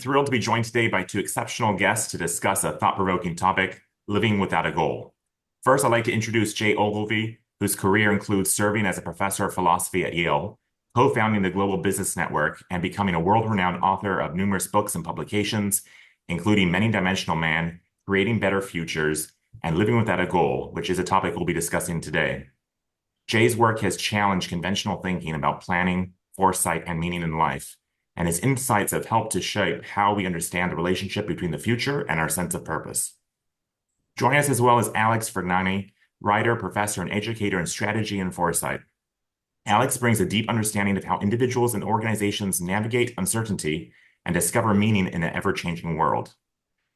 thrilled to be joined today by two exceptional guests to discuss a thought-provoking topic, living without a goal. First, I'd like to introduce Jay Ogilvy, whose career includes serving as a professor of philosophy at Yale, co-founding the Global Business Network, and becoming a world-renowned author of numerous books and publications, including Many-Dimensional Man, Creating Better Futures, and Living Without a Goal, which is a topic we'll be discussing today. Jay's work has challenged conventional thinking about planning, foresight, and meaning in life, and his insights have helped to shape how we understand the relationship between the future and our sense of purpose. Joining us as well is Alex Fergnani, writer, professor, and educator in strategy and foresight. Alex brings a deep understanding of how individuals and organizations navigate uncertainty and discover meaning in an ever-changing world.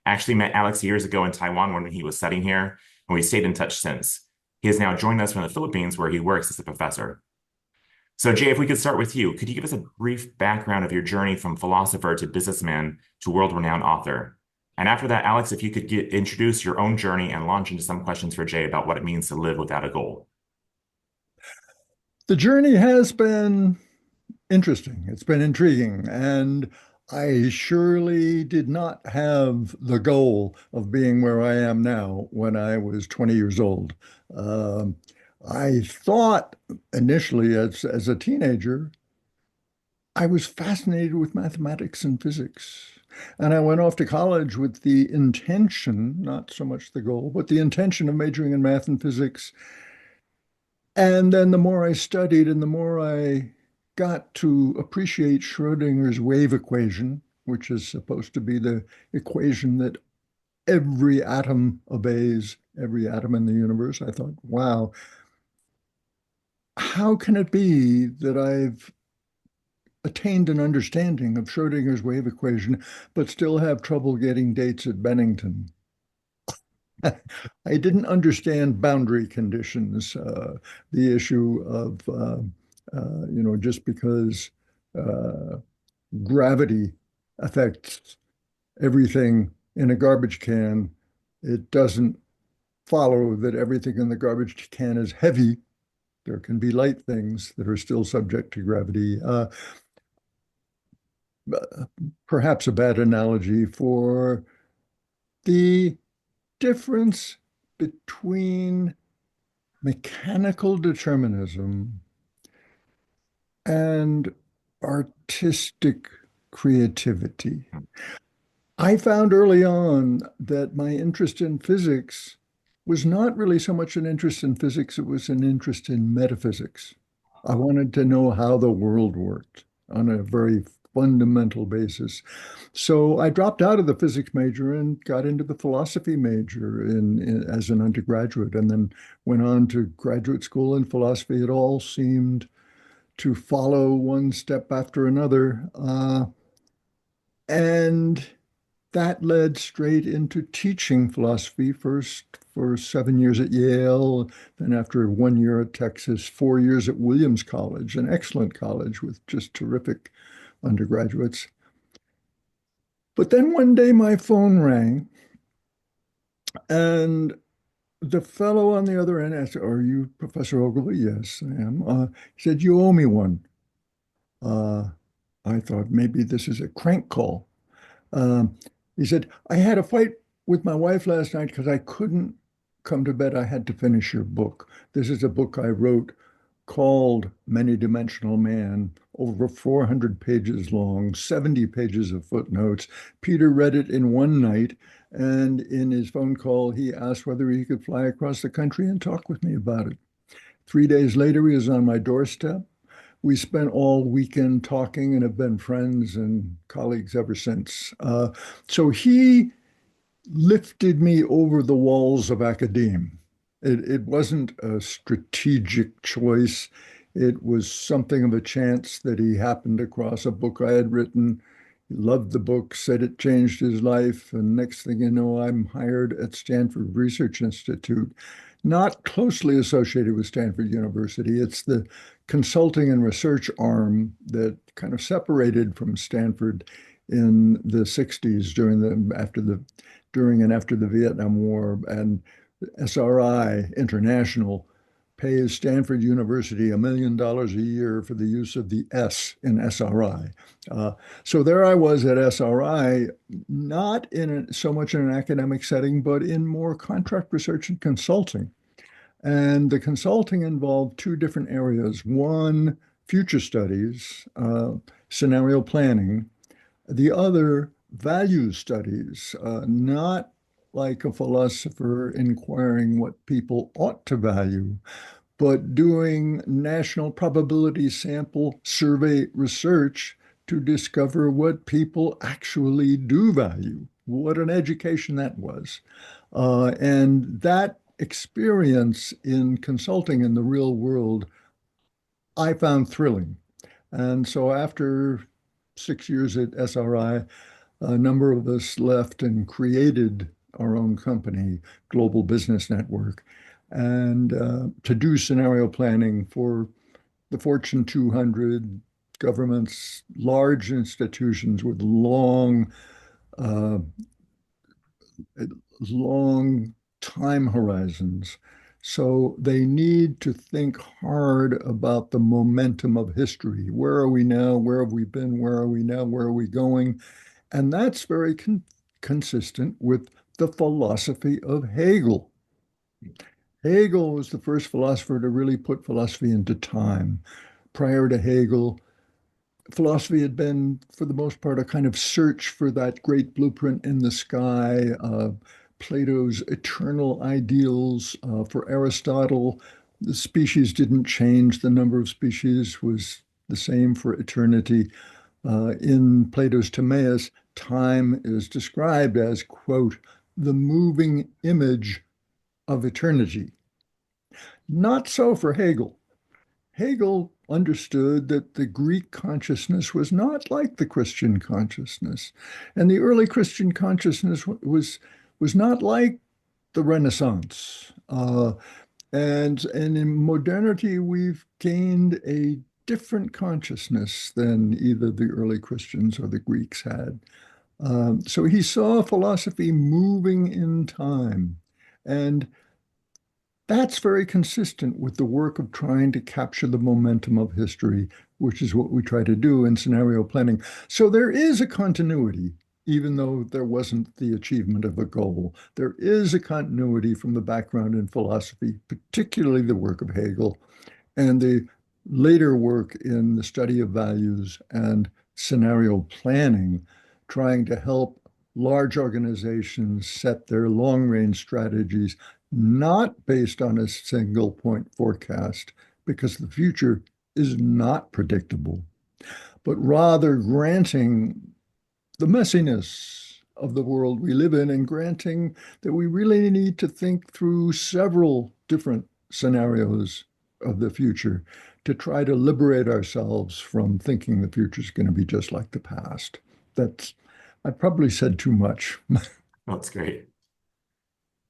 I actually met Alex years ago in Taiwan when he was studying here, and we stayed in touch since. He has now joined us from the Philippines, where he works as a professor. So, Jay, if we could start with you, could you give us a brief background of your journey from philosopher to businessman to world-renowned author? And after that, Alex, if you could introduce your own journey and launch into some questions for Jay about what it means to live without a goal. The journey has been interesting. It's been intriguing. And I surely did not have the goal of being where I am now when I was 20 years old. Um, I thought initially, as a teenager, I was fascinated with mathematics and physics. And I went off to college with the intention, not so much the goal, but the intention of majoring in math and physics. And then the more I studied and the more I got to appreciate Schrodinger's wave equation, which is supposed to be the equation that every atom obeys, every atom in the universe, I thought, wow, how can it be that I've attained an understanding of Schrodinger's wave equation, but still have trouble getting dates at Bennington? I didn't understand boundary conditions, the issue of, just because uh, gravity affects everything in a garbage can, it doesn't follow that everything in the garbage can is heavy. There can be light things that are still subject to gravity. Perhaps a bad analogy for the difference between mechanical determinism and artistic creativity. I found early on that my interest in physics was not really so much an interest in physics, it was an interest in metaphysics. I wanted to know how the world worked on a very fundamental basis. So I dropped out of the physics major and got into the philosophy major as an undergraduate, and then went on to graduate school in philosophy. It all seemed to follow one step after another. And that led straight into teaching philosophy, first for 7 years at Yale, then after 1 year at Texas, 4 years at Williams College, an excellent college with just terrific undergraduates. But then one day my phone rang, and the fellow on the other end asked, "Are you Professor Ogilvy?" "Yes, I am." He said, "You owe me one." Uh, I thought maybe this is a crank call. Um, he said, "I had a fight with my wife last night because I couldn't come to bed. I had to finish your book. This is a book I wrote called Many-Dimensional Man, over 400 pages long, 70 pages of footnotes. Peter read it in one night, and in his phone call, he asked whether he could fly across the country and talk with me about it. 3 days later, he was on my doorstep. We spent all weekend talking and have been friends and colleagues ever since. So he lifted me over the walls of academia. It wasn't a strategic choice. It was something of a chance that he happened across a book I had written. He loved the book, said it changed his life. And next thing you know, I'm hired at Stanford Research Institute, not closely associated with Stanford University. It's the consulting and research arm that kind of separated from Stanford in the 60s during and after the Vietnam War. And SRI International pays Stanford University $1 million a year for the use of the S in SRI. So there I was at SRI, not so much in an academic setting, but in more contract research and consulting. And the consulting involved two different areas. One, future studies, scenario planning. The other, value studies, not like a philosopher inquiring what people ought to value, but doing national probability sample survey research to discover what people actually do value. What an education that was. And that experience in consulting in the real world, I found thrilling. And so after 6 years at SRI, a number of us left and created our own company, Global Business Network, and to do scenario planning for the Fortune 200 governments, large institutions with uh, long time horizons. So they need to think hard about the momentum of history. Where are we now? Where have we been? Where are we now? Where are we going? And that's very consistent with the philosophy of Hegel. Hegel was the first philosopher to really put philosophy into time. Prior to Hegel, philosophy had been, for the most part, a kind of search for that great blueprint in the sky, Plato's eternal ideals. For Aristotle, the species didn't change. The number of species was the same for eternity. In Plato's Timaeus, time is described as, quote, the moving image of eternity. Not so for Hegel. Hegel understood that the Greek consciousness was not like the Christian consciousness, and the early Christian consciousness was not like the Renaissance. And in modernity, we've gained a different consciousness than either the early Christians or the Greeks had. So he saw philosophy moving in time. And that's very consistent with the work of trying to capture the momentum of history, which is what we try to do in scenario planning. So there is a continuity, even though there wasn't the achievement of a goal. There is a continuity from the background in philosophy, particularly the work of Hegel, and the later work in the study of values and scenario planning, trying to help large organizations set their long-range strategies, not based on a single point forecast, because the future is not predictable, but rather granting the messiness of the world we live in and granting that we really need to think through several different scenarios of the future to try to liberate ourselves from thinking the future is going to be just like the past. That's, I probably said too much. That's great.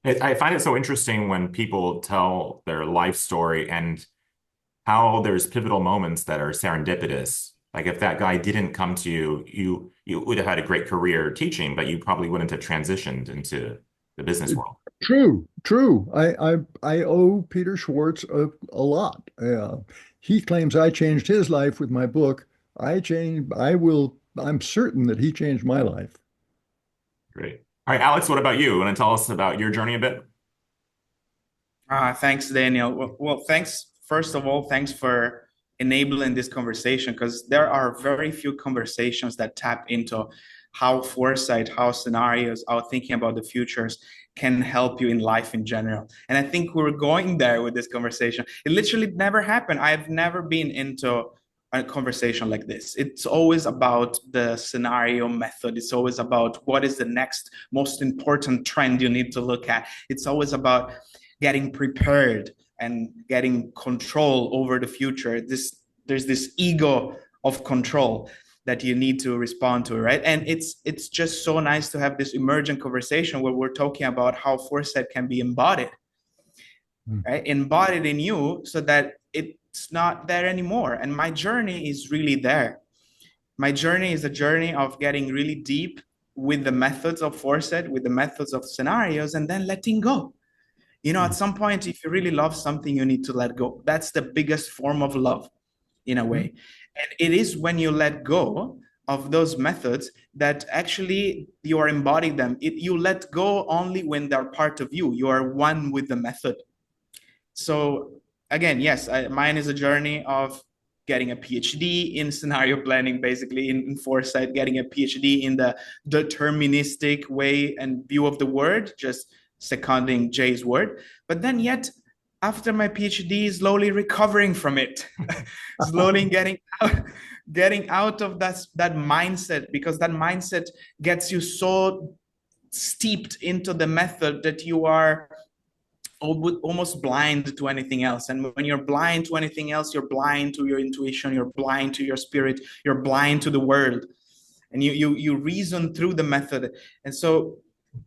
I find it so interesting when people tell their life story and how there's pivotal moments that are serendipitous. Like if that guy didn't come to you, you would have had a great career teaching, but you probably wouldn't have transitioned into the business world. True, true. I owe Peter Schwartz a lot. He claims I changed his life with my book. I'm certain that he changed my life. Great. All right, Alex, what about you? Want to tell us about your journey a bit? Thanks, Daniel. Thanks. First of all, thanks for enabling this conversation because there are very few conversations that tap into how foresight, how scenarios, how thinking about the futures can help you in life in general. And I think we're going there with this conversation. It literally never happened. I've never been into a conversation like this. It's always about the scenario method. It's always about what is the next most important trend you need to look at. It's always about getting prepared and getting control over the future. There's this ego of control that you need to respond to, right? And it's just so nice to have this emergent conversation where we're talking about how foresight can be embodied, right? Embodied in you so that it's not there anymore. And my journey is really there. My journey is a journey of getting really deep with the methods of foresight, with the methods of scenarios, and then letting go. At some point, if you really love something, you need to let go. That's the biggest form of love, in a way. And it is when you let go of those methods that actually you are embodying them. You let go only when they're part of you. You are one with the method. So again, yes, mine is a journey of getting a PhD in scenario planning, basically in foresight, getting a PhD in the deterministic way and view of the word, just seconding Jay's word. But then yet, after my PhD, slowly recovering from it, slowly getting out of that mindset, because that mindset gets you so steeped into the method that you are almost blind to anything else. And when you're blind to anything else, you're blind to your intuition, you're blind to your spirit, you're blind to the world, and you reason through the method. And so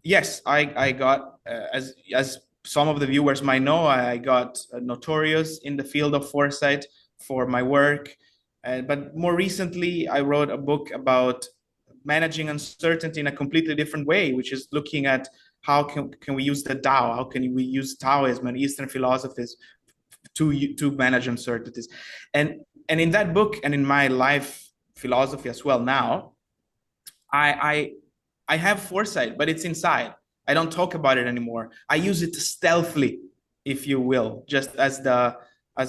yes, I got as some of the viewers might know, I got notorious in the field of foresight for my work, but more recently I wrote a book about managing uncertainty in a completely different way, which is looking at how can we use the Tao? How can we use Taoism and Eastern philosophies to manage uncertainties? And in that book and in my life philosophy as well now, I have foresight, but it's inside. I don't talk about it anymore. I use it stealthily, if you will, just as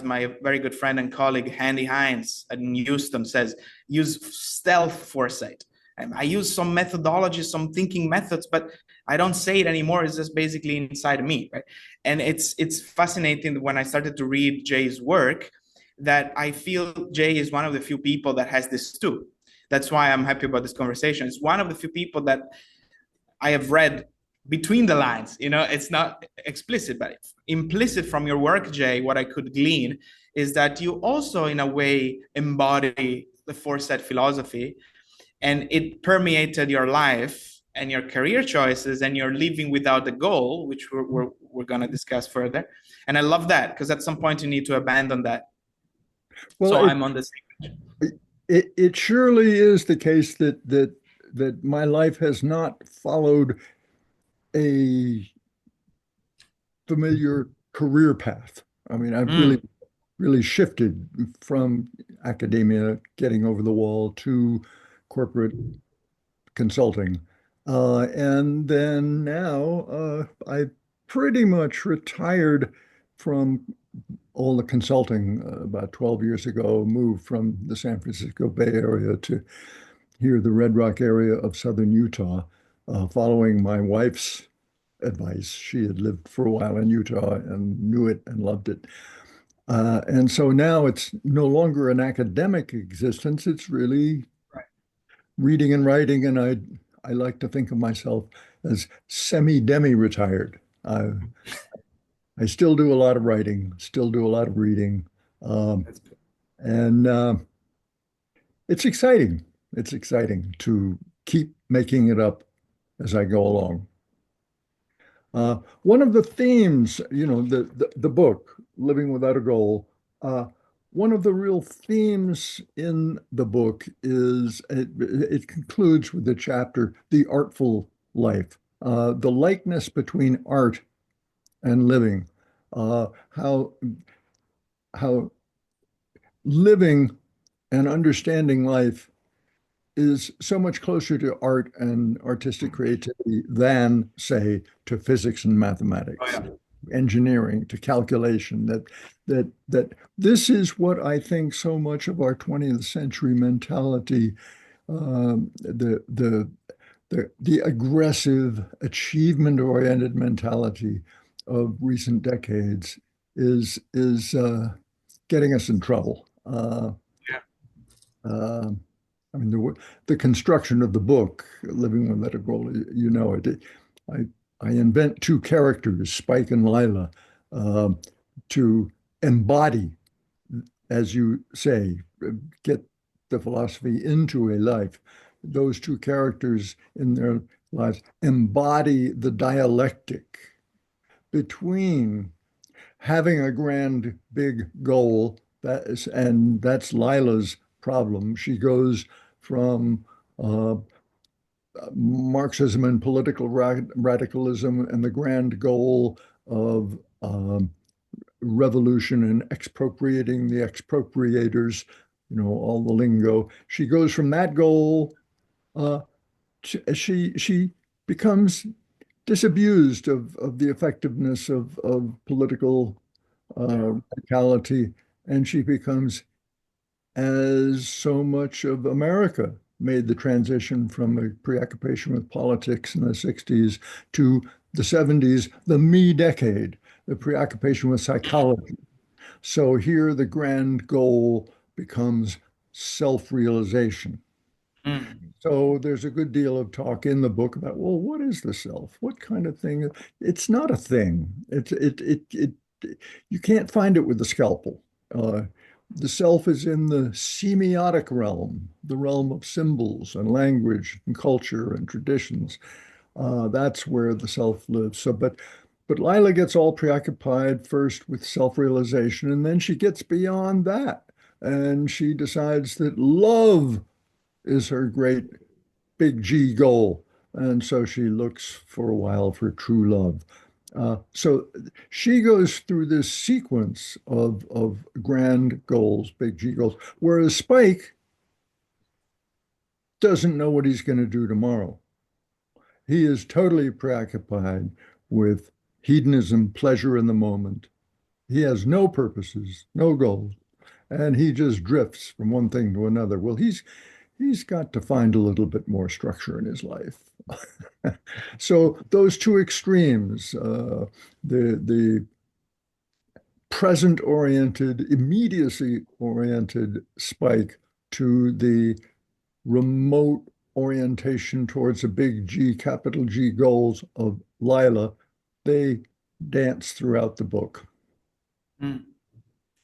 my very good friend and colleague Handy Hines in Houston says, use stealth foresight. And I use some methodology, some thinking methods, but I don't say it anymore. It's just basically inside of me, right? And it's fascinating when I started to read Jay's work that I feel Jay is one of the few people that has this too. That's why I'm happy about this conversation. It's one of the few people that I have read between the lines. It's not explicit, but implicit from your work, Jay, what I could glean is that you also, in a way, embody the foresight philosophy, and it permeated your life and your career choices, and you're living without a goal, which we're going to discuss further. And I love that, because at some point you need to abandon that. Well, so I'm on the same page. It surely is the case that my life has not followed a familiar career path. I mean, I've really shifted from academia, getting over the wall, to corporate consulting. And then now I pretty much retired from all the consulting about 12 years ago, moved from the San Francisco Bay Area to here, the Red Rock area of southern Utah, following my wife's advice. She had lived for a while in Utah and knew it and loved it. And so now it's no longer an academic existence. It's really reading and writing. And I like to think of myself as semi-demi-retired. I still do a lot of writing, still do a lot of reading. And it's exciting. It's exciting to keep making it up as I go along. One of the themes, the book, Living Without a Goal, one of the real themes in the book is it concludes with the chapter, The Artful Life, the likeness between art and living, how living and understanding life is so much closer to art and artistic creativity than, say, to physics and mathematics, engineering, to calculation. That this is what I think so much of our 20th century mentality, the aggressive, achievement-oriented mentality of recent decades is getting us in trouble. I mean, the construction of the book, Living Without a Goal, it. I invent two characters, Spike and Lila, to embody, as you say, get the philosophy into a life. Those two characters in their lives embody the dialectic between having a grand, big goal, and that's Lila's problem. She goes from Marxism and political radicalism and the grand goal of revolution and expropriating the expropriators, all the lingo. She goes from that goal, uh, she becomes disabused of the effectiveness of political radicality, and she becomes, as so much of America made the transition from a preoccupation with politics in the 60s to the 70s, the me decade, the preoccupation with psychology. So here the grand goal becomes self-realization. Mm. So there's a good deal of talk in the book about, well, what is the self? What kind of thing? It's not a thing. You can't find it with the scalpel. Uh, the self is in the semiotic realm, the realm of symbols and language and culture and traditions. That's where the self lives. But Lila gets all preoccupied first with self-realization, and then she gets beyond that, and she decides that love is her great big G goal. And so she looks for a while for true love. So she goes through this sequence of grand goals, big G goals, whereas Spike doesn't know what he's going to do tomorrow. He is totally preoccupied with hedonism, pleasure in the moment. He has no purposes, no goals, and he just drifts from one thing to another. Well, he's got to find a little bit more structure in his life. So those two extremes, the present-oriented, immediacy-oriented Spike to the remote orientation towards a big G, capital G goals of Lila, they dance throughout the book. Mm.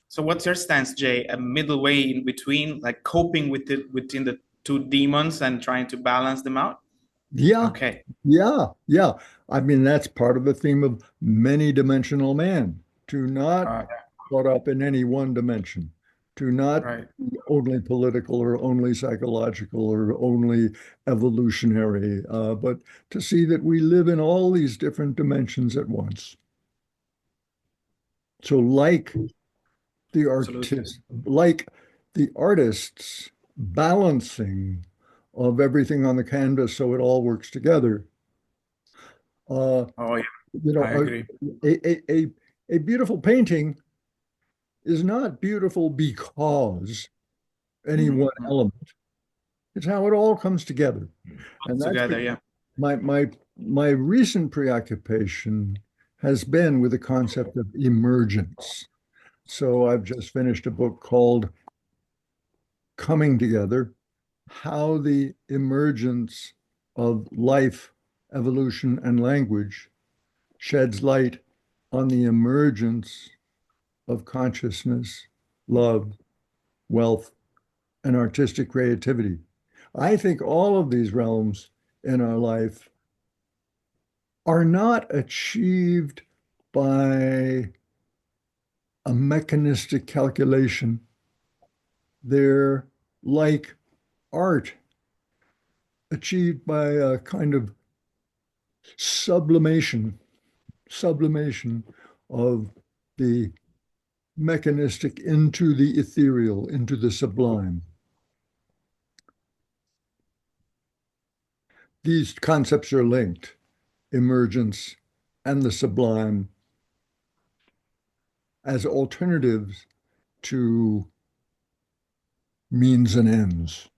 So what's your stance, Jay? A middle way in between, like coping with it within the two demons and trying to balance them out? Yeah, Okay. yeah. I mean, that's part of the theme of many-dimensional man, to not Uh, caught up in any one dimension, to not right. be only political or only psychological or only evolutionary, but to see that we live in all these different dimensions at once. So, Absolutely. like the artist's balancing of everything on the canvas so it all works together. Uh, Oh yeah, you know, I agree. a beautiful painting is not beautiful because any one Mhm. element. It's how it all comes together. And that's Together, yeah. my recent preoccupation has been with the concept of emergence. So I've just finished a book called Coming Together: How the Emergence of Life, Evolution, and Language sheds light on the emergence of consciousness, love, wealth, and artistic creativity. I think all of these realms in our life are not achieved by a mechanistic calculation. They're like art, achieved by a kind of sublimation of the mechanistic into the ethereal, into the sublime. These concepts are linked, emergence and the sublime, as alternatives to means and ends,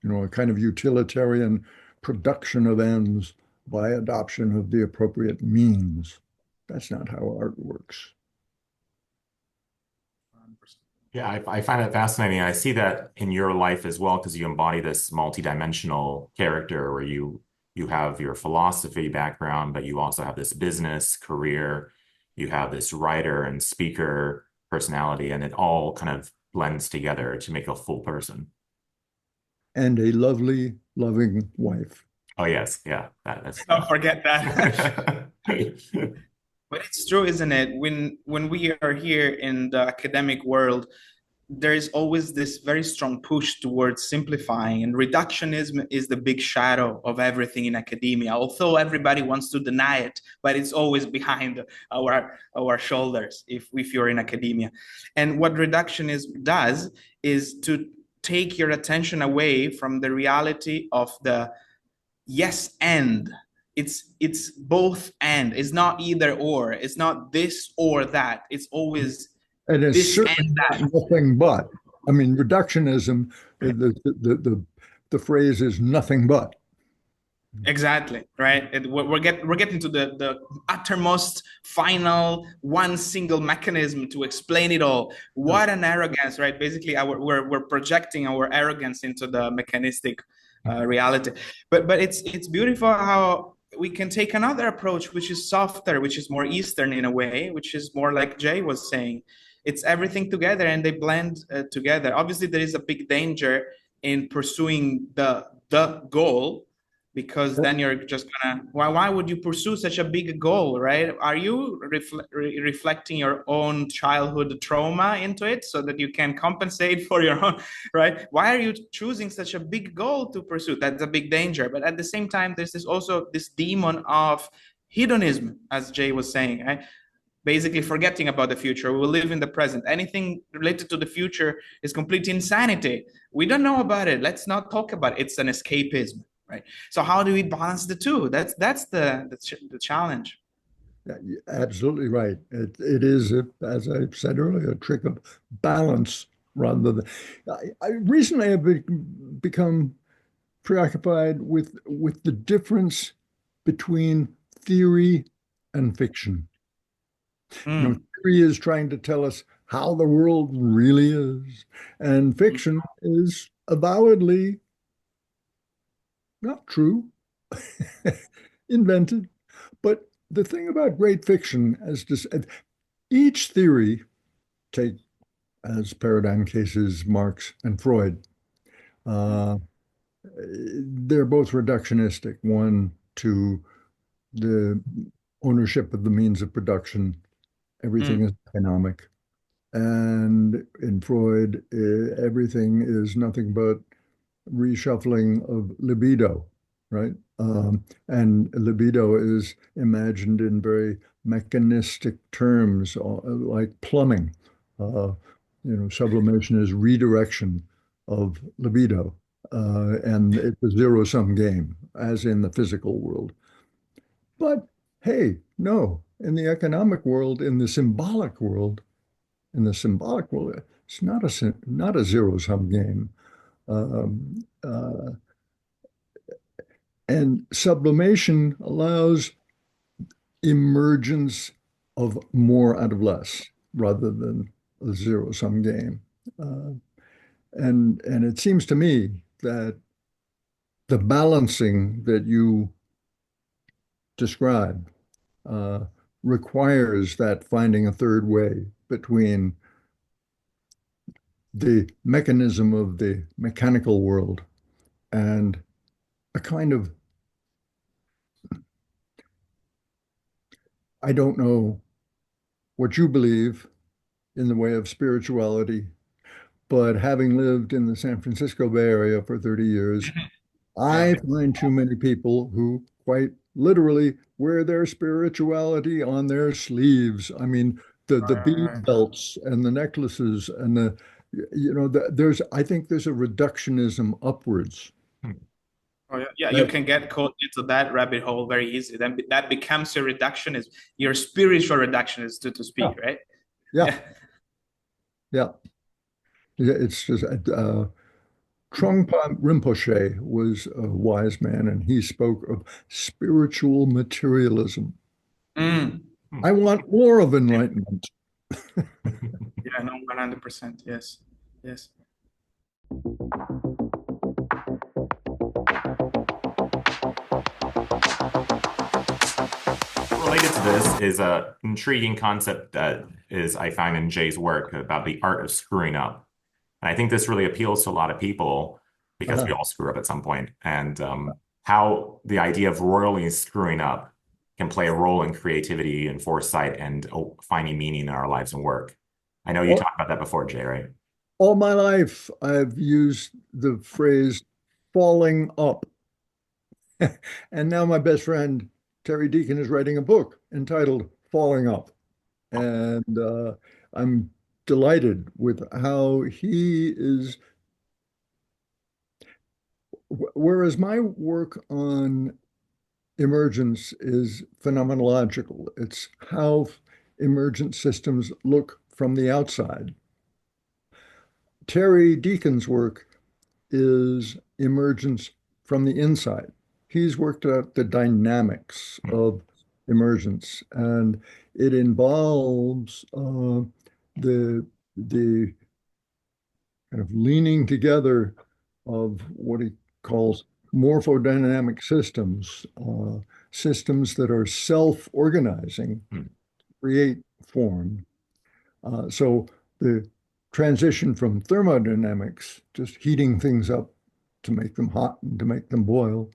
a kind of utilitarian production of ends by adoption of the appropriate means. That's not how art works. Yeah, I find that fascinating. I see that in your life as well, because you embody this multidimensional character where you have your philosophy background, but you also have this business career, you have this writer and speaker personality, and it all kind of blends together to make a full person. And a lovely, loving wife. Oh yes, yeah, that's Don't forget that. yeah. But it's true, isn't it? When we are here in the academic world, there's always this very strong push towards simplifying, and reductionism is the big shadow of everything in academia, although everybody wants to deny it, but it's always behind our shoulders if you're in academia. And what reductionism does is to take your attention away from the reality of the yes and. It's both and. It's not either or. It's not this or that. It's always And it's this certainly and that. not nothing but. I mean, reductionism, the phrase is nothing but. Exactly, right? We're getting to the uttermost final one single mechanism to explain it all. What an arrogance, right? Basically, we're projecting our arrogance into the mechanistic reality. But it's beautiful how we can take another approach, which is softer, which is more Eastern in a way, which is more like Jay was saying. It's everything together, and they blend together. Obviously, there is a big danger in pursuing the goal, because then you're just gonna, why would you pursue such a big goal, right? Are you reflecting your own childhood trauma into it so that you can compensate for your own, right? Why are you choosing such a big goal to pursue? That's a big danger. But at the same time, there's this demon of hedonism, as Jay was saying, right? Basically forgetting about the future. We will live in the present. Anything related to the future is complete insanity. We don't know about it. Let's not talk about it. It's an escapism, right? So how do we balance the two? That's the challenge. Yeah, absolutely right. It is, as I said earlier, a trick of balance rather than. Recently have become preoccupied with the difference between theory and fiction. Theory is trying to tell us how the world really is, and fiction is avowedly not true, invented. But the thing about great fiction, as each theory, take as paradigm cases Marx and Freud, they're both reductionistic. One to the ownership of the means of production, everything is economic. And in Freud, everything is nothing but reshuffling of libido, right? And libido is imagined in very mechanistic terms, like plumbing. Sublimation is redirection of libido, and it's a zero-sum game, as in the physical world. But hey, no, in the economic world, in the symbolic world, it's not a zero-sum game. And sublimation allows emergence of more out of less rather than a zero-sum game. And it seems to me that the balancing that you describe requires that finding a third way between the mechanism of the mechanical world and a kind of, I don't know what you believe in the way of spirituality, but having lived in the San Francisco Bay Area for 30 years, I find too many people who quite literally wear their spirituality on their sleeves. I mean, the bead belts and the necklaces and I think there's a reductionism upwards. Oh, yeah, you can get caught into that rabbit hole very easily. Then that becomes your reductionism, your spiritual reductionist, to speak, right? Yeah. It's just Trungpa Rinpoche was a wise man, and he spoke of spiritual materialism. I want more of enlightenment. Yeah, no, 100%. Yes. Related to this is an intriguing concept that is, I find in Jay's work, about the art of screwing up. And I think this really appeals to a lot of people because we all screw up at some point, and how the idea of royally screwing up can play a role in creativity and foresight and finding meaning in our lives and work. I know you talked about that before, Jay, right? All my life, I've used the phrase falling up. And now my best friend, Terry Deacon, is writing a book entitled Falling Up. And I'm delighted with how he is. Whereas my work on emergence is phenomenological, it's how emergent systems look from the outside. Terry Deacon's work is emergence from the inside. He's worked out the dynamics of emergence, and it involves the the kind of leaning together of what he calls morphodynamic systems, systems that are self-organizing, create form. So the transition from thermodynamics, just heating things up to make them hot and to make them boil,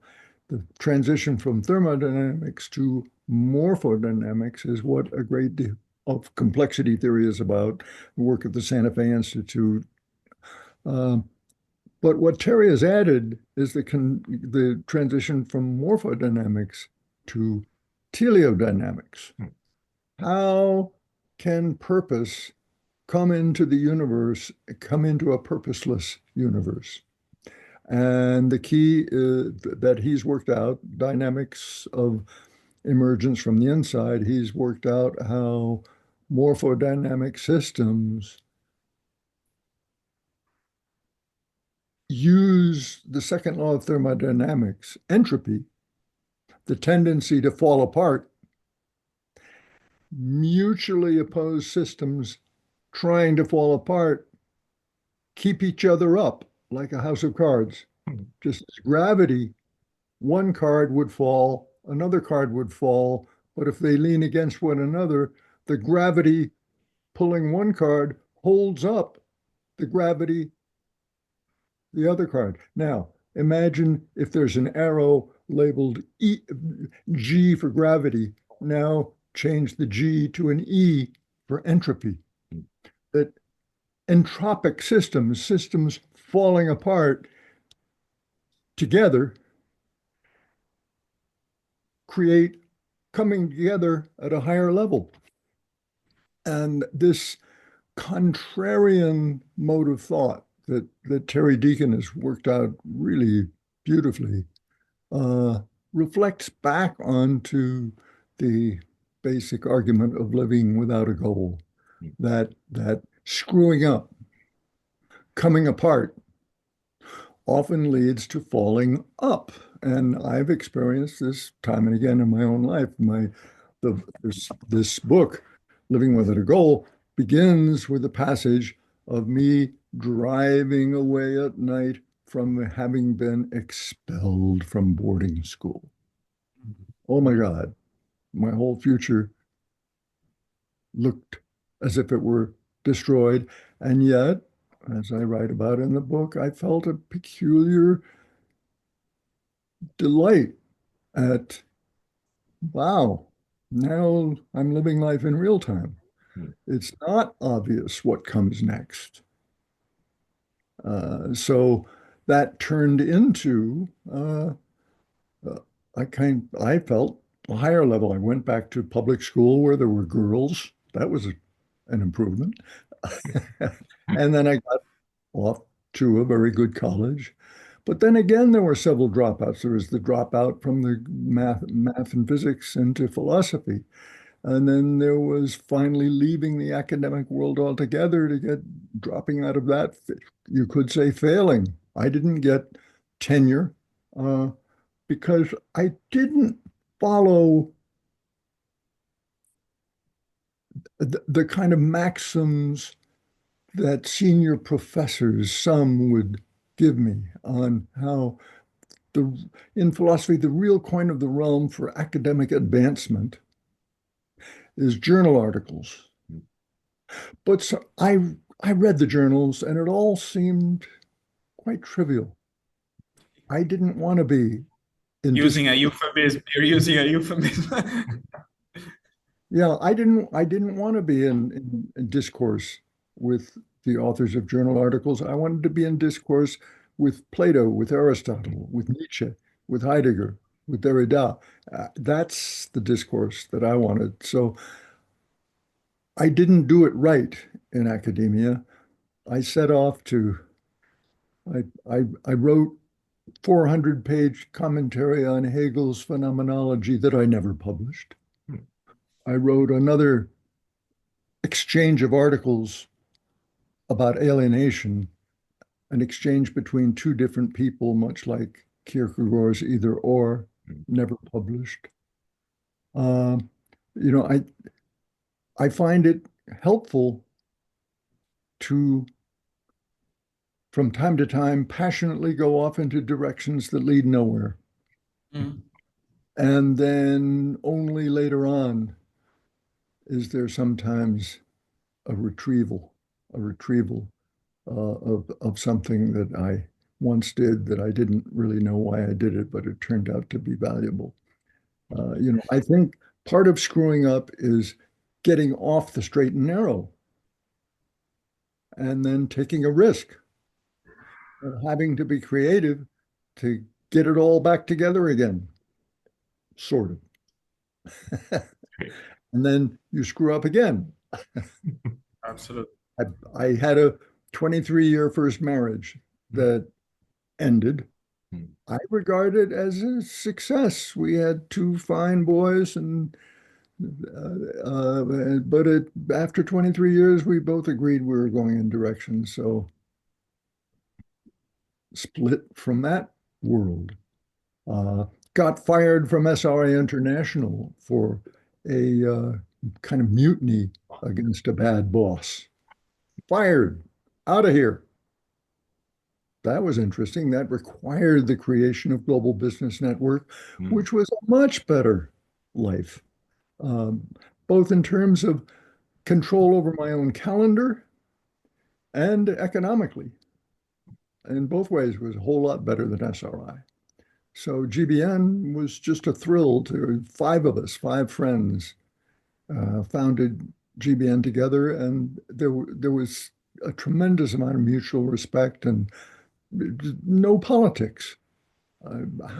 the transition from thermodynamics to morphodynamics is what a great deal of complexity theory is about, the work at the Santa Fe Institute. But what Terry has added is the transition from morphodynamics to teleodynamics. How can purpose come into the universe, come into a purposeless universe? And the key is that he's worked out dynamics of emergence from the inside. He's worked out how morphodynamic systems use the second law of thermodynamics, entropy, the tendency to fall apart, mutually opposed systems trying to fall apart keep each other up like a house of cards. Just as gravity, one card would fall, another card would fall, but if they lean against one another, the gravity pulling one card holds up the gravity the other card. Now, imagine if there's an arrow labeled G for gravity. Now change the G to an E for entropy. That entropic systems, systems falling apart together, create coming together at a higher level. And this contrarian mode of thought that Terry Deacon has worked out really beautifully reflects back onto the basic argument of living without a goal, that screwing up, coming apart, often leads to falling up. And I've experienced this time and again in my own life. This book, Living Without a Goal, begins with a passage of me driving away at night from having been expelled from boarding school. Oh my God, my whole future looked as if it were destroyed. And yet, as I write about in the book, I felt a peculiar delight at, wow, now I'm living life in real time. It's not obvious what comes next. So that turned into I felt a higher level. I went back to public school where there were girls. That was an improvement. And then I got off to a very good college. But then again, there were several dropouts. There was the dropout from the math and physics into philosophy. And then there was finally leaving the academic world altogether to get dropping out of that. You could say failing. I didn't get tenure because I didn't follow the kind of maxims that senior professors, some would give me on how in philosophy, the real coin of the realm for academic advancement is journal articles. But so I read the journals and it all seemed quite trivial. I didn't want to be using a euphemism. You're using a euphemism. Yeah, I didn't want to be in discourse with the authors of journal articles. I wanted to be in discourse with Plato, with Aristotle, with Nietzsche, with Heidegger, with Derrida. That's the discourse that I wanted. So I didn't do it right in academia. I set off to, I wrote 400-page commentary on Hegel's phenomenology that I never published. Hmm. I wrote another exchange of articles about alienation, an exchange between two different people, much like Kierkegaard's Either Or, never published. You know, I find it helpful to, from time to time, passionately go off into directions that lead nowhere. Mm. And then only later on is there sometimes a retrieval of something that I once did that I didn't really know why I did it, but it turned out to be valuable. You know, I think part of screwing up is getting off the straight and narrow and then taking a risk and having to be creative to get it all back together again, sort of. Great. And then you screw up again. Absolutely. I had a 23-year first marriage that ended. Hmm. I regard it as a success. We had two fine boys, and but after 23 years, we both agreed we were going in directions. So split from that world. Uh, got fired from SRA International for a kind of mutiny against a bad boss. Fired, out of here. That was interesting. That required the creation of Global Business Network, Hmm. which was a much better life, um, both in terms of control over my own calendar and economically. In both ways, was a whole lot better than SRI. So GBN was just a thrill to five of us, five friends, founded GBN together, and there was a tremendous amount of mutual respect and no politics.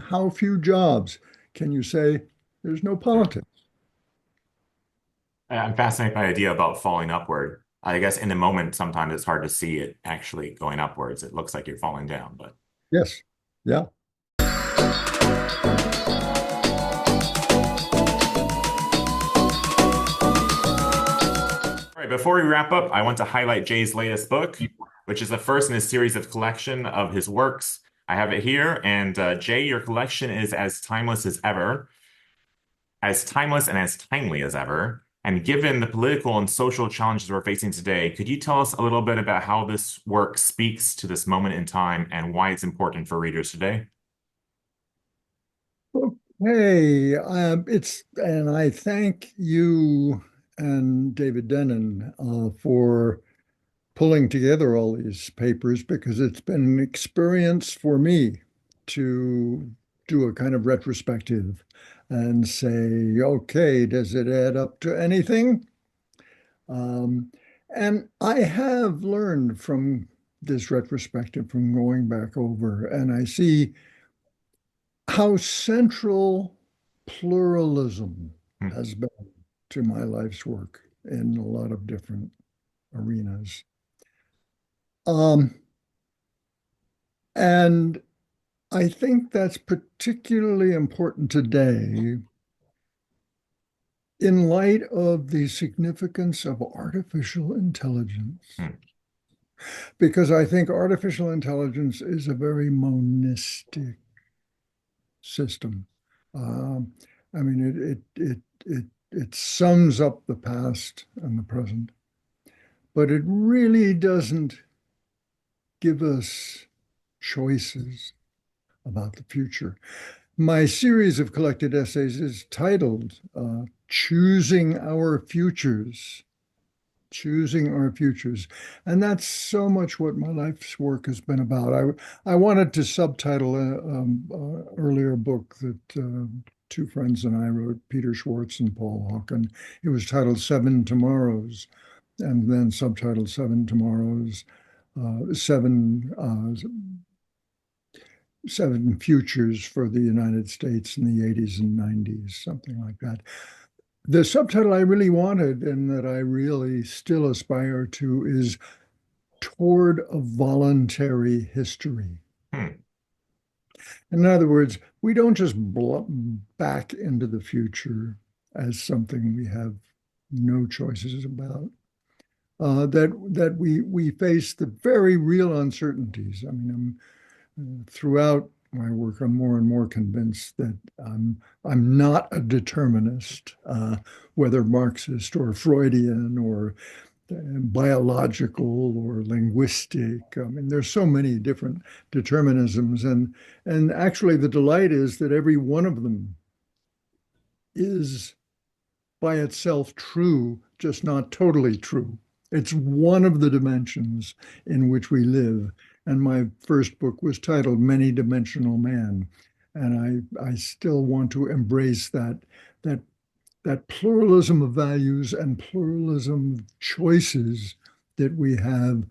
How few jobs can you say there's no Yeah. politics? I'm fascinated by the idea about falling upward. I guess in the moment, sometimes it's hard to see it actually going upwards. It looks like you're falling down, but Yes. Yeah. all right, before we wrap up, I want to highlight Jay's latest book, which is the first in a series of collection of his works. I have it here, and Jay, your collection is as timeless as ever, as timeless and as timely as ever. And given the political and social challenges we're facing today, could you tell us a little bit about how this work speaks to this moment in time and why it's important for readers today? Hey, and I thank you and David Denon for pulling together all these papers because it's been an experience for me to do a kind of retrospective and say, okay, does it add up to anything? And I have learned from this retrospective, from going back over, and I see how central pluralism Hmm. has been to my life's work in a lot of different arenas. Um, and I think that's particularly important today in light of the significance of artificial intelligence, Hmm. because I think artificial intelligence is a very monistic system. Um, I mean, it sums up the past and the present, but it really doesn't give us choices about the future. My series of collected essays is titled Choosing Our Futures. Choosing Our Futures. And that's so much what my life's work has been about. I wanted to subtitle a earlier book that two friends and I wrote, Peter Schwartz and Paul Hawken. It was titled Seven Tomorrows. and then subtitle Seven Tomorrows, seven seven futures for the United States in the 80s and 90s, something like that. The subtitle I really wanted and that I really still aspire to is Toward a Voluntary History. Hmm. In other words, we don't just back into the future as something we have no choices about. That we face the very real uncertainties. I mean, throughout my work, I'm more and more convinced that I'm not a determinist, whether Marxist or Freudian or biological or linguistic. I mean, there's so many different determinisms, and actually the delight is that every one of them is by itself true, just not totally true. It's one of the dimensions in which we live. And my first book was titled Many Dimensional Man. And I still want to embrace that that pluralism of values and pluralism of choices that we have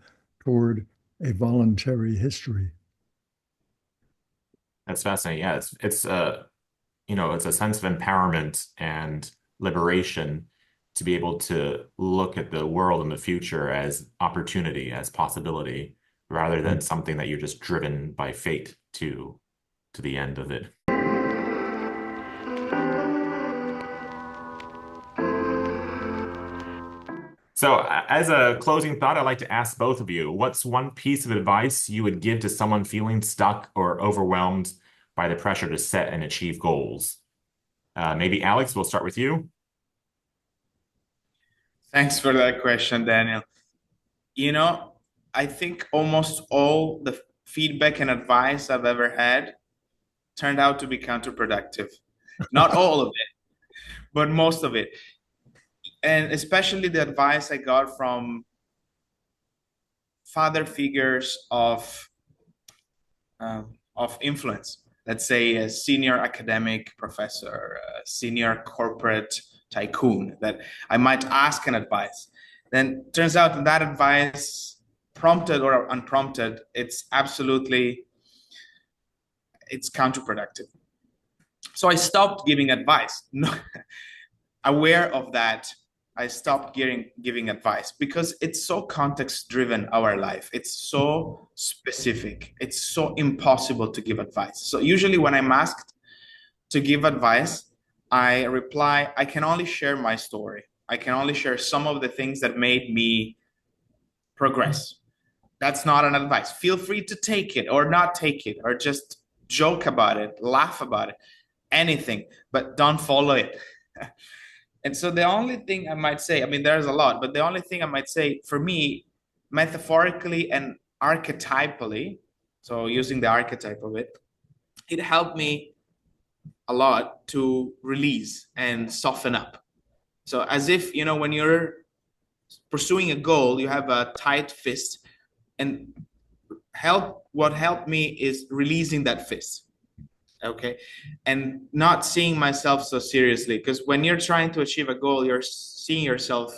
toward a voluntary history. That's fascinating. Yeah, it's a sense of empowerment and liberation to be able to look at the world in the future as opportunity, as possibility, rather than something that you're just driven by fate to the end of it. So, as a closing thought, I'd like to ask both of you, what's one piece of advice you would give to someone feeling stuck or overwhelmed by the pressure to set and achieve goals? Maybe Alex, we'll start with you. Thanks for that question, Daniel. You know, I think almost all the feedback and advice I've ever had turned out to be counterproductive. Not all of it, but most of it. And especially the advice I got from father figures of influence. Let's say a senior academic professor, a senior corporate tycoon that I might ask an advice. Then turns out that advice, prompted or unprompted, it's counterproductive. So I stopped giving advice. No, aware of that, I stopped giving advice because it's so context driven, our life. It's so specific. It's so impossible to give advice. So usually when I'm asked to give advice, I reply, I can only share my story. I can only share some of the things that made me progress. That's not an advice. Feel free to take it or not take it or just joke about it, laugh about it, anything, but don't follow it. And so the only thing I might say, I mean, there's a lot, but the only thing I might say for me, metaphorically and archetypally, so using the archetype of it, it helped me a lot to release and soften up. So as if, when you're pursuing a goal, you have a tight fist, and what helped me is releasing that fist. Okay. And not seeing myself so seriously, because when you're trying to achieve a goal, you're seeing yourself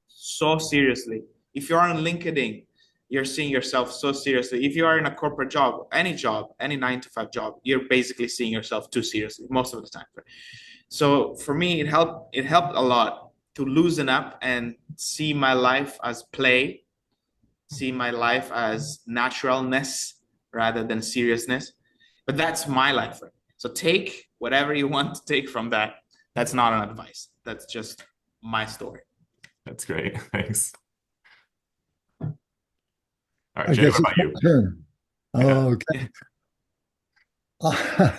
so seriously. If you're on LinkedIn, you're seeing yourself so seriously. If you are in a corporate job, any 9 to 5 job, you're basically seeing yourself too seriously most of the time. So for me, it helped a lot to loosen up and see my life as play, see my life as naturalness rather than seriousness. But that's my life. So take whatever you want to take from that. That's not an advice. That's just my story. That's great. Thanks. All right, I Jay, guess what it's about my you? turn. Yeah. Okay.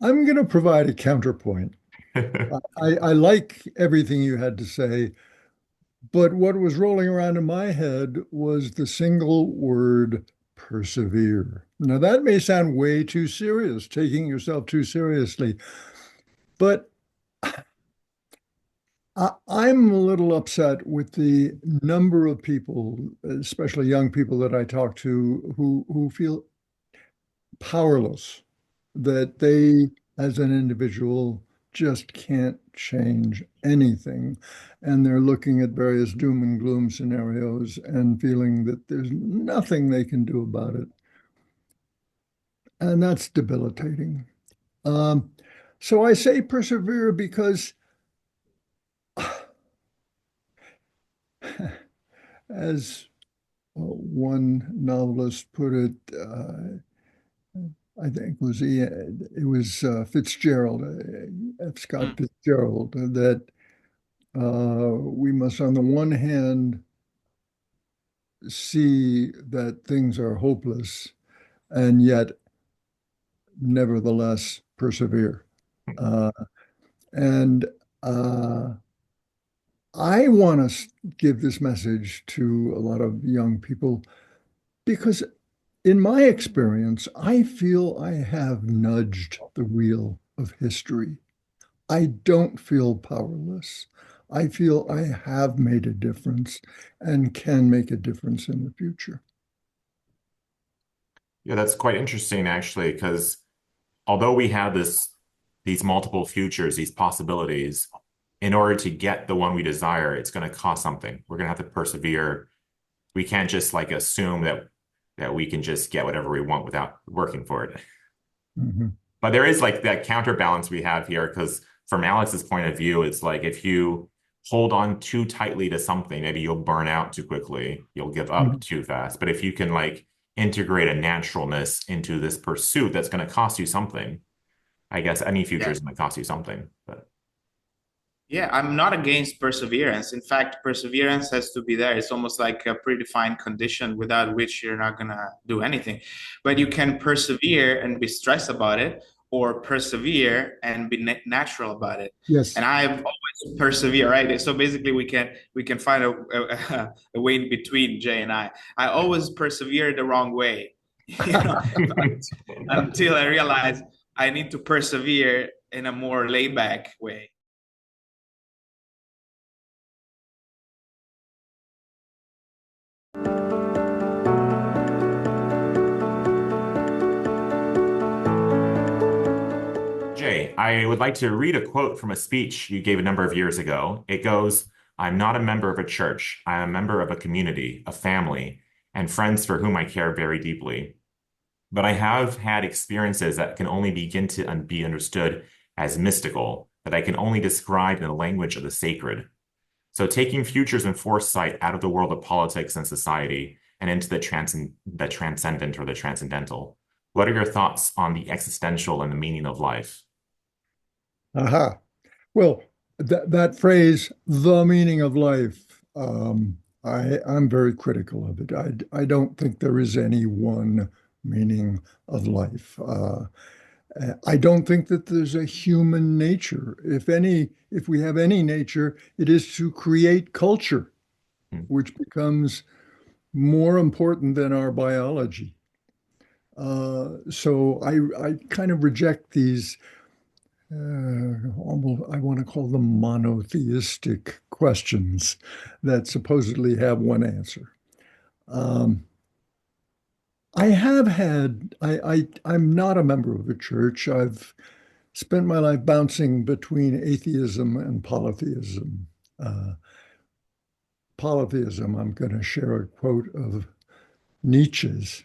I'm going to provide a counterpoint. I like everything you had to say, but what was rolling around in my head was the single word persevere. Now, that may sound way too serious, taking yourself too seriously, but I'm a little upset with the number of people, especially young people that I talk to, who feel powerless, that they, as an individual, just can't change anything. And they're looking at various doom and gloom scenarios and feeling that there's nothing they can do about it. And that's debilitating. Um, so I say persevere because, as one novelist put it, I think it was Fitzgerald, F. Scott Mm. Fitzgerald, that we must, on the one hand, see that things are hopeless and yet nevertheless persevere. Uh, and I want to give this message to a lot of young people because, in my experience, I feel I have nudged the wheel of history. I don't feel powerless. I feel I have made a difference and can make a difference in the future. Yeah, that's quite interesting actually, because although we have these multiple futures, these possibilities, in order to get the one we desire, it's going to cost something. We're going to have to persevere. We can't just like assume that we can just get whatever we want without working for it. Mhm. But there is like that counterbalance we have here, because from Alex's point of view, it's like if you hold on too tightly to something, maybe you'll burn out too quickly, you'll give up Mhm. too fast. But if you can like integrate a naturalness into this pursuit that's going to cost you something, I guess any future Yeah. is going to cost you something. But Yeah, I'm not against perseverance. In fact, perseverance has to be there. It's almost like a predefined condition without which you're not gonna do anything. But you can persevere and be stressed about it, or persevere and be natural about it. Yes. And I've always persevered, right? So basically, we can find a way in between Jay and I. I always persevere the wrong way, you know, until I realize I need to persevere in a more laid back way. Jay, I would like to read a quote from a speech you gave a number of years ago. It goes, I'm not a member of a church. I am a member of a community, a family, and friends for whom I care very deeply. But I have had experiences that can only begin to be understood as mystical, that I can only describe in the language of the sacred. So taking futures and foresight out of the world of politics and society and into the transcendent or the transcendental. What are your thoughts on the existential and the meaning of life? Aha. Well, that phrase, the meaning of life, I'm very critical of it. I don't think there is any one meaning of life. I don't think that there's a human nature. If we have any nature, it is to create culture, Hmm. which becomes more important than our biology. So I kind of reject these almost, I want to call them monotheistic questions that supposedly have one answer. Um, I have had, I'm not a member of a church. I've spent my life bouncing between atheism and polytheism. Uh, Polytheism, I'm going to share a quote of Nietzsche's.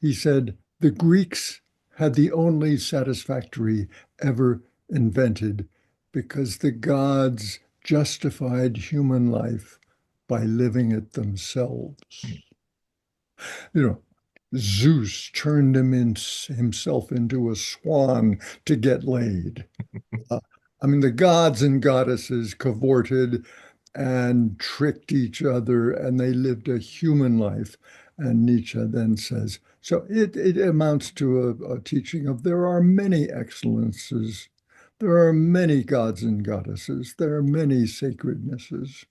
He said, the Greeks had the only satisfactory ever invented because the gods justified human life by living it themselves. You know, Zeus turned himself into a swan to get laid. Uh, I mean, the gods and goddesses cavorted and tricked each other, and they lived a human life. And Nietzsche then says, so it amounts to a teaching of there are many excellences, there are many gods and goddesses, there are many sacrednesses.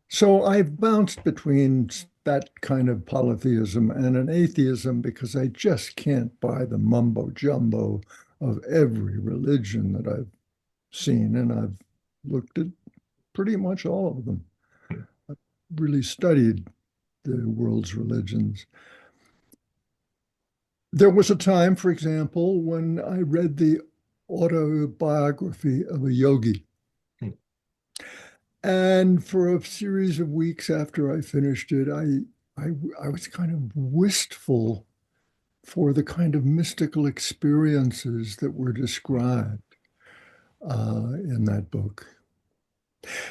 So I've bounced between that kind of polytheism and an atheism because I just can't buy the mumbo jumbo of every religion that I've seen, and I've looked at pretty much all of them. I've really studied the world's religions. There was a time, for example, when I read the autobiography of a yogi. Hmm. And for a series of weeks after I finished it, I was kind of wistful for the kind of mystical experiences that were described in that book.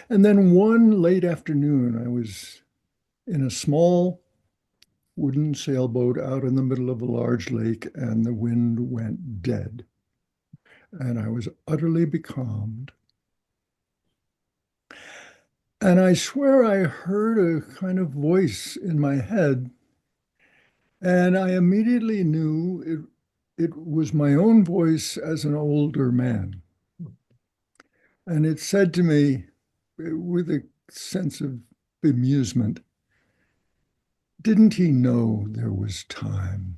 And then one late afternoon, I was in a small wooden sailboat out in the middle of a large lake, and the wind went dead. And I was utterly becalmed. And I swear I heard a kind of voice in my head, and I immediately knew it was my own voice as an older man. And it said to me with a sense of bemusement, didn't he know there was time?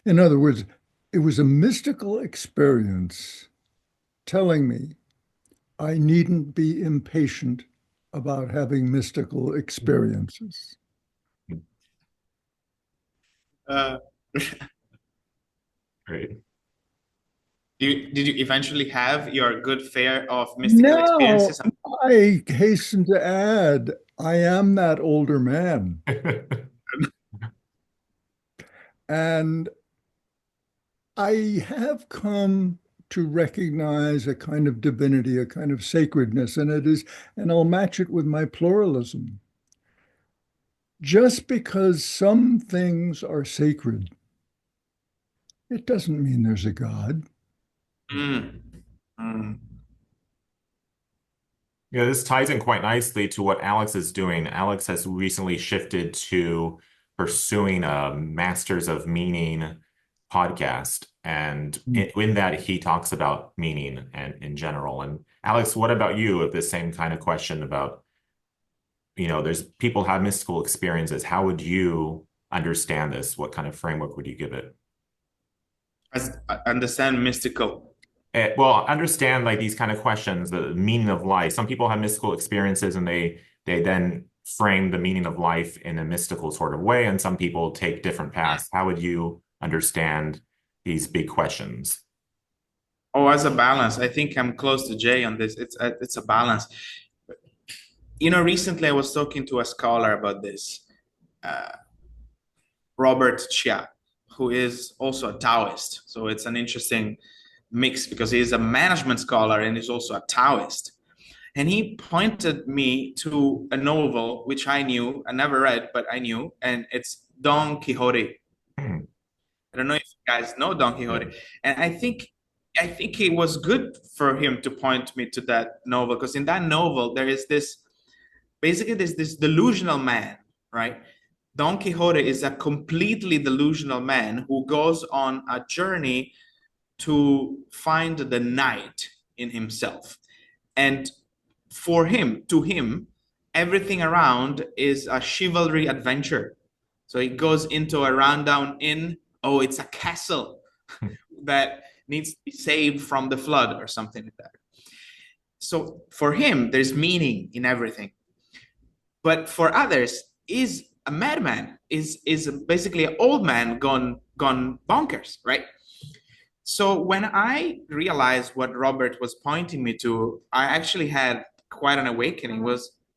In other words, it was a mystical experience telling me I needn't be impatient about having mystical experiences. Uh, Great. did you eventually have your good fare of mystical Now, experiences? I hasten to add, I am that older man. And I have come to recognize a kind of divinity, a kind of sacredness, and I'll match it with my pluralism. Just because some things are sacred, it doesn't mean there's a God. Mm. Mm. Yeah, this ties in quite nicely to what Alex is doing. Alex has recently shifted to pursuing a Masters of Meaning podcast. And in that, he talks about meaning and in general. And Alex, what about you? Of the same kind of question about, there's people have mystical experiences. How would you understand this? What kind of framework would you give it? I understand mystical. Well, understand like these kind of questions, the meaning of life. Some people have mystical experiences and they then frame the meaning of life in a mystical sort of way, and some people take different paths. How would you understand these big questions? Oh, as a balance, I think I'm close to Jay on this. It's a balance. Recently I was talking to a scholar about this, uh, Robert Chia, who is also a Taoist. So it's an interesting mix because he's a management scholar and he's also a Taoist. And he pointed me to a novel which I knew, I never read, but I knew, and it's Don Quixote. Hmm. I don't know if you guys know Don Quixote. And I think it was good for him to point me to that novel because in that novel there is this basically there's this delusional man, right? Don Quixote is a completely delusional man who goes on a journey to find the knight in himself. And to him, everything around is a chivalry adventure. So he goes into a rundown inn. Oh, it's a castle that needs to be saved from the flood or something like that. So for him, there's meaning in everything. But for others, is a madman, is basically an old man gone bonkers, right? So when I realized what Robert was pointing me to, I actually had quite an awakening.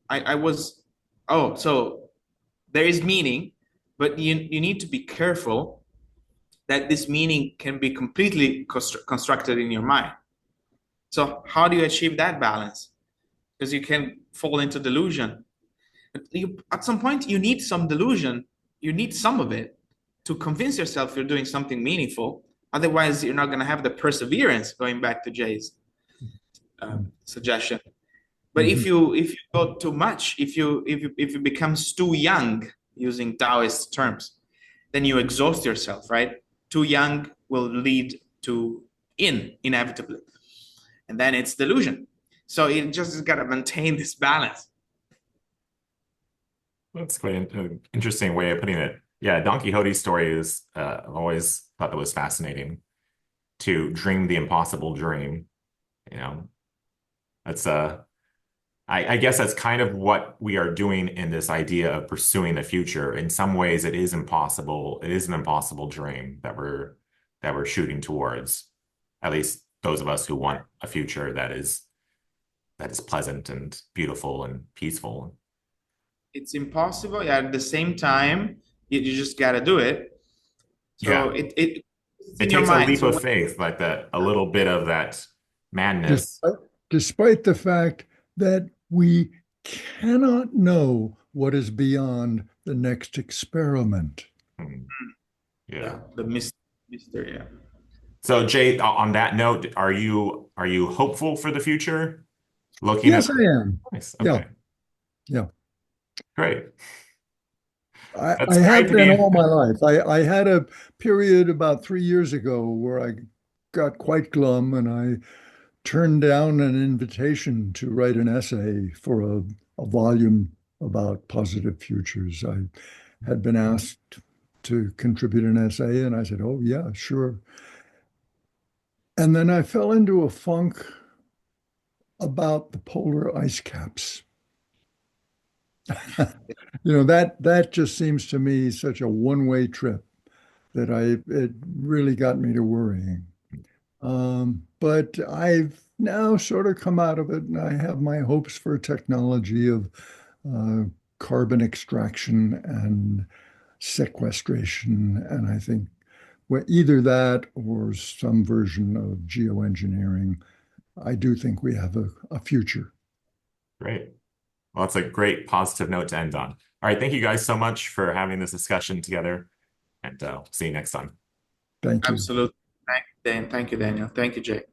I was, oh, so there is meaning, but you need to be careful that this meaning can be completely constructed in your mind. So how do you achieve that balance? Because you can fall into delusion. At some point, you need some delusion. You need some of it to convince yourself you're doing something meaningful. Otherwise, you're not going to have the perseverance. Going back to Jay's suggestion, but Mhm. if you go too much, if you become too young, using Taoist terms, then you exhaust yourself. Right? Too young will lead to inevitably, and then it's delusion. So you just got to maintain this balance. That's quite an interesting way of putting it. Yeah, Don Quixote's story is, I've always thought that was fascinating. To dream the impossible dream, you know, that's I guess that's kind of what we are doing in this idea of pursuing the future. In some ways, it is impossible. It is an impossible dream that that we're shooting towards. At least those of us who want a future that is pleasant and beautiful and peaceful. It's impossible. Yeah, at the same time, you just got to do it. So Yeah. it's It in your takes a mind. leap So of faith, like that, a little bit of that madness. Despite, despite the fact that we cannot know what is beyond the next experiment. Hmm. Yeah. yeah, the mystery. Yeah. So Jay, on that note, are you hopeful for the future? Looking at Yes, I am. nice. Yeah, Okay. yeah. Great. I That's great have to been be. all my life. I had a period about 3 years ago where I got quite glum and I turned down an invitation to write an essay for a volume about positive futures. I had been asked to contribute an essay, and I said, "Oh, yeah, sure." And then I fell into a funk about the polar ice caps. That just seems to me such a one-way trip that it really got me to worrying. But I've now sort of come out of it, and I have my hopes for technology of uh, carbon extraction and sequestration. And I think either that or some version of geoengineering, I do think we have a future. Great. Well, that's a great positive note to end on. All right. Thank you guys so much for having this discussion together, and see you next time. Thank you. Absolutely. Thank you, Dan. Thank you, Daniel. Thank you, Jay.